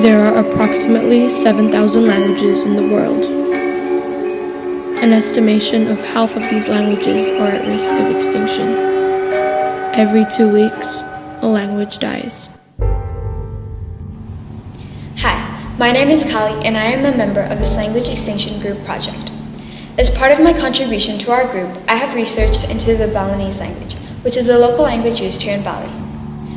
There are approximately 7,000 languages in the world. An estimation of half of these languages are at risk of extinction. Every 2 weeks, a language dies. Hi, my name is Kali and I am a member of this Language Extinction Group project. As part of my contribution to our group, I have researched into the Balinese language, which is the local language used here in Bali.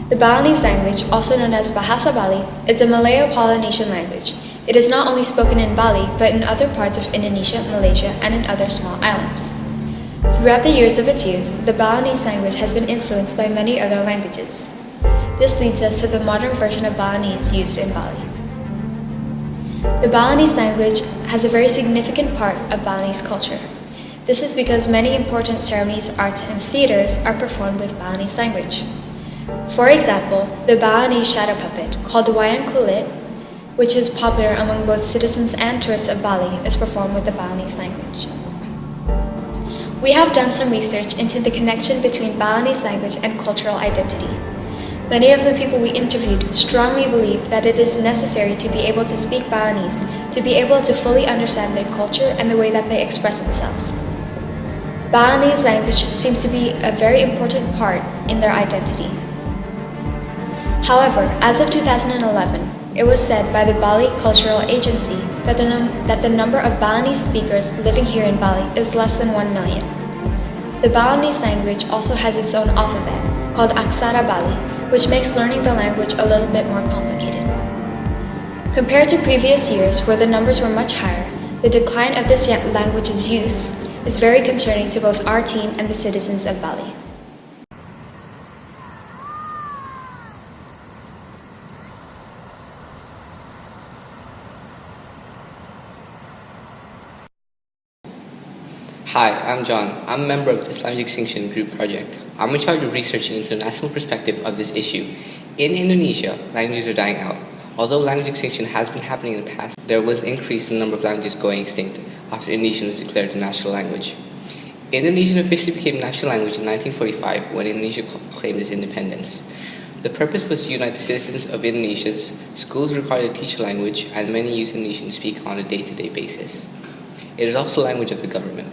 The Balinese language, also known as Bahasa Bali, is a Malayo-Polynesian language. It is not only spoken in Bali, but in other parts of Indonesia, Malaysia, and in other small islands. Throughout the years of its use, the Balinese language has been influenced by many other languages. This leads us to the modern version of Balinese used in Bali. The Balinese language has a very significant part of Balinese culture. This is because many important ceremonies, arts, and theaters are performed with Balinese language. For example, the Balinese shadow puppet, called wayang kulit, which is popular among both citizens and tourists of Bali, is performed with the Balinese language. We have done some research into the connection between Balinese language and cultural identity. Many of the people we interviewed strongly believe that it is necessary to be able to speak Balinese, to be able to fully understand their culture and the way that they express themselves. Balinese language seems to be a very important part in their identity. However, as of 2011, it was said by the Bali Cultural Agency that the number of Balinese speakers living here in Bali is less than 1 million. The Balinese language also has its own alphabet, called Aksara Bali, which makes learning the language a little bit more complicated. Compared to previous years, where the numbers were much higher, the decline of this language's use is very concerning to both our team and the citizens of Bali. Hi, I'm John. I'm a member of this Language Extinction Group project. I'm in charge of researching into the national perspective of this issue. In Indonesia, languages are dying out. Although language extinction has been happening in the past, there was an increase in the number of languages going extinct after Indonesian was declared a national language. Indonesian officially became national language in 1945 when Indonesia claimed its independence. The purpose was to unite the citizens of Indonesia's schools required to teach a language, and many use Indonesian to speak on a day-to-day basis. It is also the language of the government.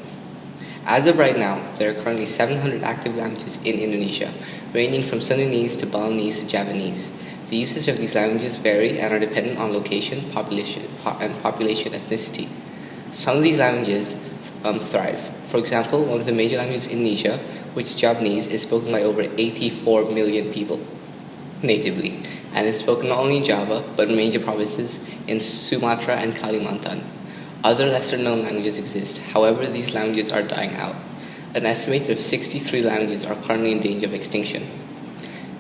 As of right now, there are currently 700 active languages in Indonesia, ranging from Sundanese to Balinese to Javanese. The usage of these languages vary and are dependent on location, population ethnicity. Some of these languages thrive. For example, one of the major languages in Indonesia, which is Javanese, is spoken by over 84 million people natively, and is spoken not only in Java, but in major provinces in Sumatra and Kalimantan. Other lesser-known languages exist, however these languages are dying out. An estimated of 63 languages are currently in danger of extinction.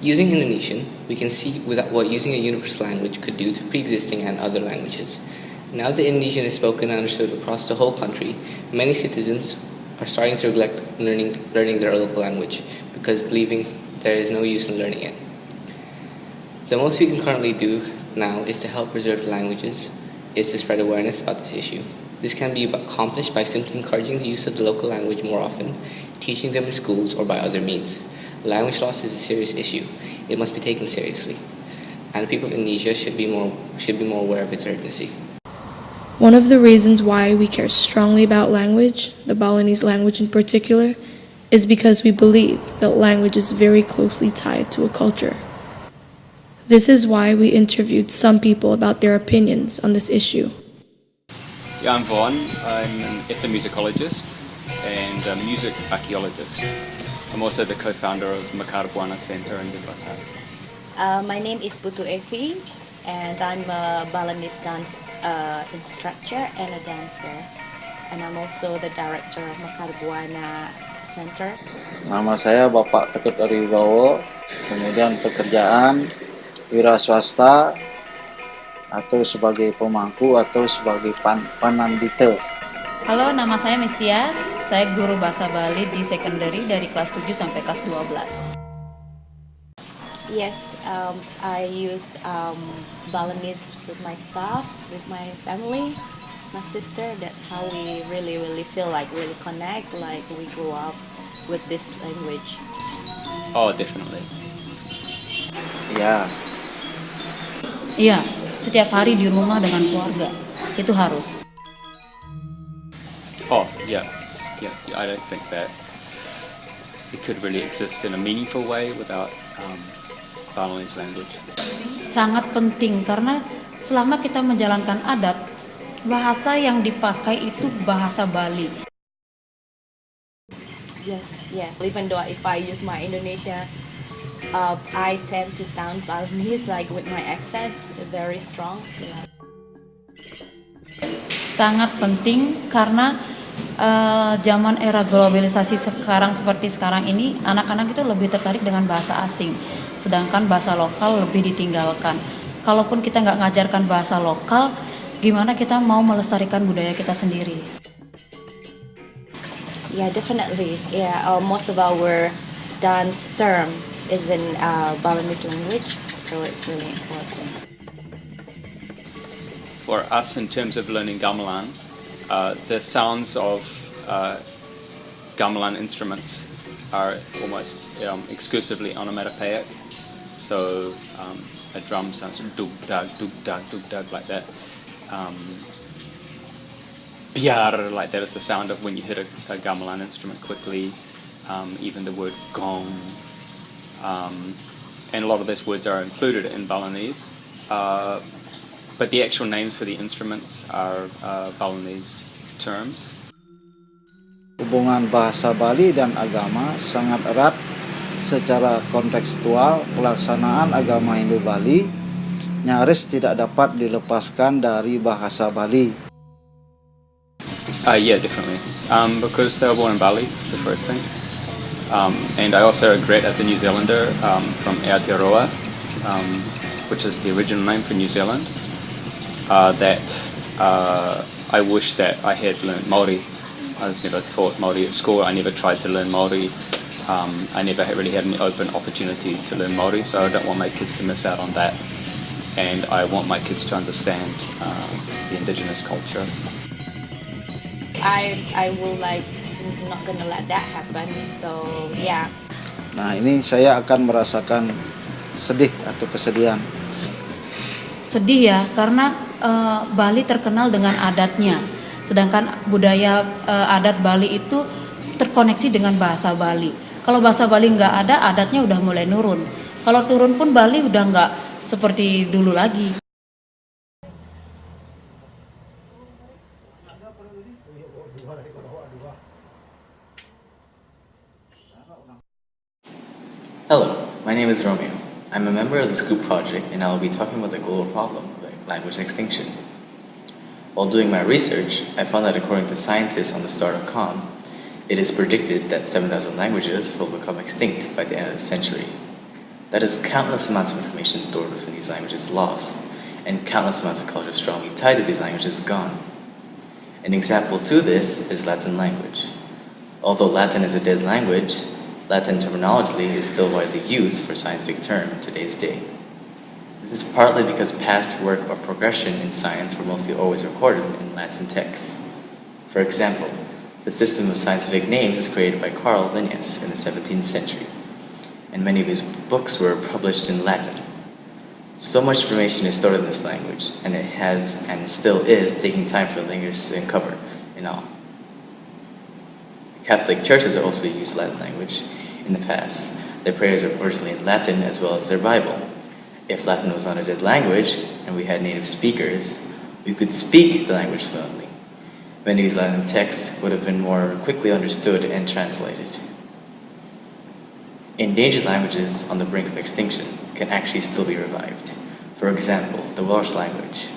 Using Indonesian, we can see what using a universal language could do to pre-existing and other languages. Now that Indonesian is spoken and understood across the whole country, many citizens are starting to neglect learning their local language because believing there is no use in learning it. The most we can currently do now is to help preserve languages, is to spread awareness about this issue. This can be accomplished by simply encouraging the use of the local language more often, teaching them in schools, or by other means. Language loss is a serious issue. It must be taken seriously, and the people of Indonesia should be more aware of its urgency. One of the reasons why we care strongly about language, the Balinese language in particular, is because we believe that language is very closely tied to a culture. This is why we interviewed some people about their opinions on this issue. Yeah, I'm Vaughn. I'm an ethnomusicologist and a music archaeologist. I'm also the co-founder of Buana Center in Denpasar. My name is Putu Evi, and I'm a Balinese dance instructor and a dancer. And I'm also the director of Buana Center. Nama saya Bapak Ketut Ariwibowo, kemudian pekerjaan wira swasta atau sebagai pemangku atau sebagai panandita. Halo, nama saya Mistias. Saya guru bahasa Bali di secondary dari kelas 7 sampai kelas 12. Yes, I use Balinese with my staff, with my family, my sister. That's how we really feel like really connect, like we grew up with this language. Oh, definitely. Ya, Iya, setiap hari di rumah dengan keluarga. Itu harus. Oh, yeah. I don't think that it could really exist in a meaningful way without Balinese language. Sangat penting karena selama kita menjalankan adat, bahasa yang dipakai itu bahasa Bali. Yes. Even though if I use my Indonesia, I tend to sound Balinese, like with my accent, very strong. Yeah. Sangat penting karena zaman era globalisasi seperti sekarang ini, anak-anak itu lebih tertarik dengan bahasa asing, sedangkan bahasa lokal lebih ditinggalkan. Kalaupun kita nggak ngajarkan bahasa lokal, gimana kita mau melestarikan budaya kita sendiri? Yeah, definitely. Yeah, most of our dance term is in Balinese language, so it's really important. For us, in terms of learning gamelan, the sounds of gamelan instruments are almost exclusively onomatopoeic. So a drum sounds dug dug like that. Biar, like that is the sound of when you hit a gamelan instrument quickly. Even the word gong, and a lot of these words are included in Balinese. But the actual names for the instruments are Balinese terms. Hubungan bahasa Bali dan agama sangat erat. Secara kontekstual, pelaksanaan agama Hindu Bali nyaris tidak dapat dilepaskan dari bahasa Bali. Yeah, definitely. Because they were born in Bali, is the first thing. And I also regret, as a New Zealander from Aotearoa, which is the original name for New Zealand, that I wish that I had learned Māori. I was never taught Māori at school. I never tried to learn Māori. I never really had an open opportunity to learn Māori, so I don't want my kids to miss out on that. And I want my kids to understand the indigenous culture. I will not gonna let that happen. So yeah. Nah, ini saya akan merasakan sedih atau kesedihan. Sedih ya, karena Bali terkenal dengan adatnya, sedangkan budaya adat Bali itu terkoneksi dengan bahasa Bali. Kalau bahasa Bali nggak ada, adatnya udah mulai nurun. Kalau turun pun Bali udah nggak seperti dulu lagi. Hello, my name is Romeo. I'm a member of this group project and I will be talking about the global problem of language extinction. While doing my research, I found that according to scientists on the star.com, it is predicted that 7,000 languages will become extinct by the end of the century. That is countless amounts of information stored within these languages lost, and countless amounts of culture strongly tied to these languages gone. An example to this is Latin language. Although Latin is a dead language, Latin terminology is still widely used for scientific term in today's day. This is partly because past work or progression in science were mostly always recorded in Latin text. For example, the system of scientific names is created by Carl Linnaeus in the 17th century, and many of his books were published in Latin. So much information is stored in this language, and it has and still is taking time for linguists to uncover in all. Catholic churches are also used Latin language in the past. Their prayers are originally in Latin as well as their Bible. If Latin was not a dead language and we had native speakers, we could speak the language fluently. Many of these Latin texts would have been more quickly understood and translated. Endangered languages on the brink of extinction can actually still be revived. For example, the Welsh language.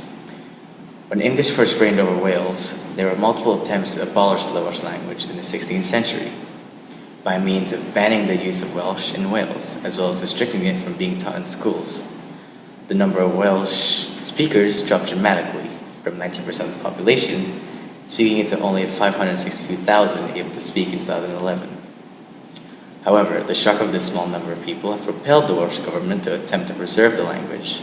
When English first reigned over Wales, there were multiple attempts to abolish the Welsh language in the 16th century by means of banning the use of Welsh in Wales, as well as restricting it from being taught in schools. The number of Welsh speakers dropped dramatically, from 19% of the population, speaking into only 562,000 able to speak in 2011. However, the shock of this small number of people have propelled the Welsh government to attempt to preserve the language.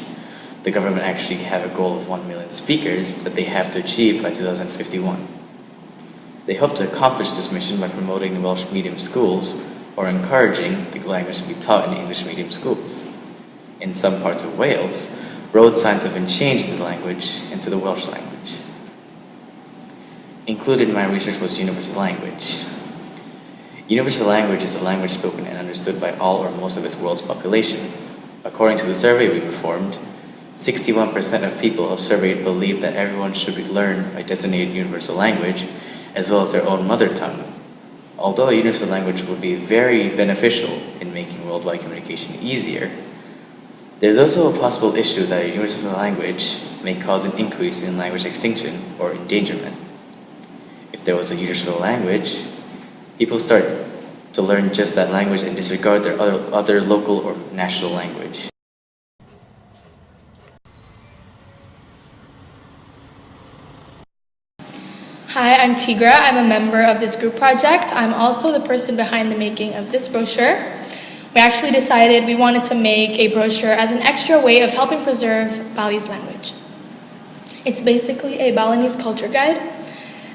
The government actually have a goal of 1 million speakers that they have to achieve by 2051. They hope to accomplish this mission by promoting the Welsh medium schools or encouraging the language to be taught in English medium schools. In some parts of Wales, road signs have been changed to the language into the Welsh language. Included in my research was universal language. Universal language is a language spoken and understood by all or most of its world's population. According to the survey we performed, 61% of people surveyed believe that everyone should learn a designated universal language as well as their own mother tongue. Although a universal language would be very beneficial in making worldwide communication easier, there's also a possible issue that a universal language may cause an increase in language extinction or endangerment. If there was a universal language, people start to learn just that language and disregard their other local or national language. Hi, I'm Tigra. I'm a member of this group project. I'm also the person behind the making of this brochure. We actually decided we wanted to make a brochure as an extra way of helping preserve Bali's language. It's basically a Balinese culture guide,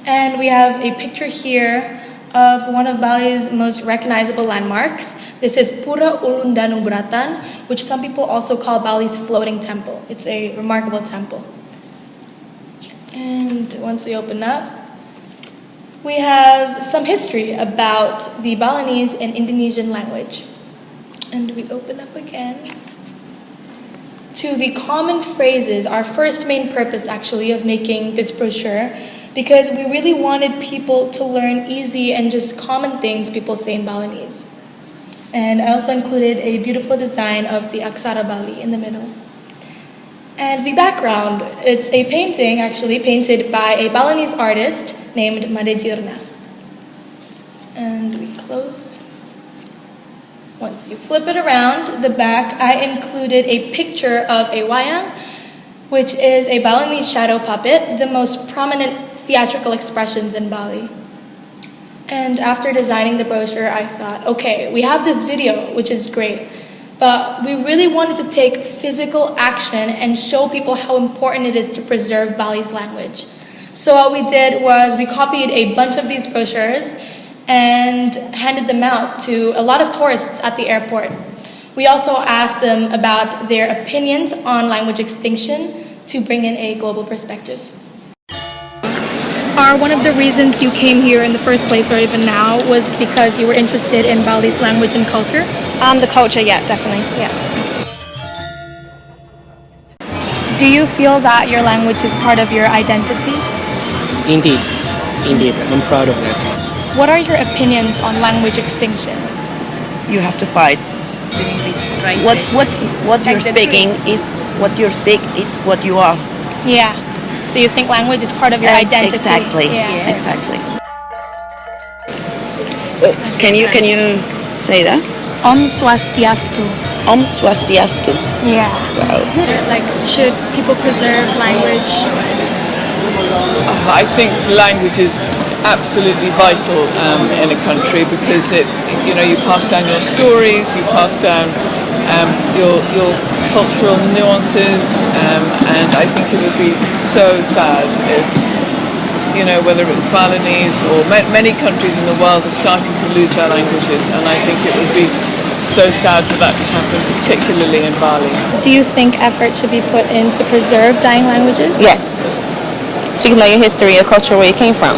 and we have a picture here of one of Bali's most recognizable landmarks. This is Pura Ulundanu Bratan, which some people also call Bali's floating temple. It's a remarkable temple. And once we open up, we have some history about the Balinese and Indonesian language. And we open up again to the common phrases, our first main purpose actually of making this brochure, because we really wanted people to learn easy and just common things people say in Balinese. And I also included a beautiful design of the Aksara Bali in the middle. And the background, it's a painting actually painted by a Balinese artist named Madejirna. And we close. Once you flip it around the back, I included a picture of a wayang, which is a Balinese shadow puppet, the most prominent theatrical expressions in Bali. And after designing the brochure, I thought, okay, we have this video, which is great, but we really wanted to take physical action and show people how important it is to preserve Bali's language. So what we did was we copied a bunch of these brochures and handed them out to a lot of tourists at the airport. We also asked them about their opinions on language extinction to bring in a global perspective. Are one of the reasons you came here in the first place, or even now, was because you were interested in Bali's language and culture? The culture, yeah, definitely, yeah. Do you feel that your language is part of your identity? Indeed, I'm proud of that. What are your opinions on language extinction? You have to fight. What you're speaking is what you speak. It's what you are. Yeah. So you think language is part of your identity? Exactly. Yeah. Exactly. Can you say that? Om Swastiastu. Om Swastiastu. Yeah. Wow. Like, should people preserve language? I think language is absolutely vital in a country because you pass down your stories, you pass down your cultural nuances, and I think it would be so sad if, whether it was Balinese or many countries in the world are starting to lose their languages, and I think it would be so sad for that to happen, particularly in Bali. Do you think effort should be put in to preserve dying languages? Yes. So you can know your history, your culture, where you came from.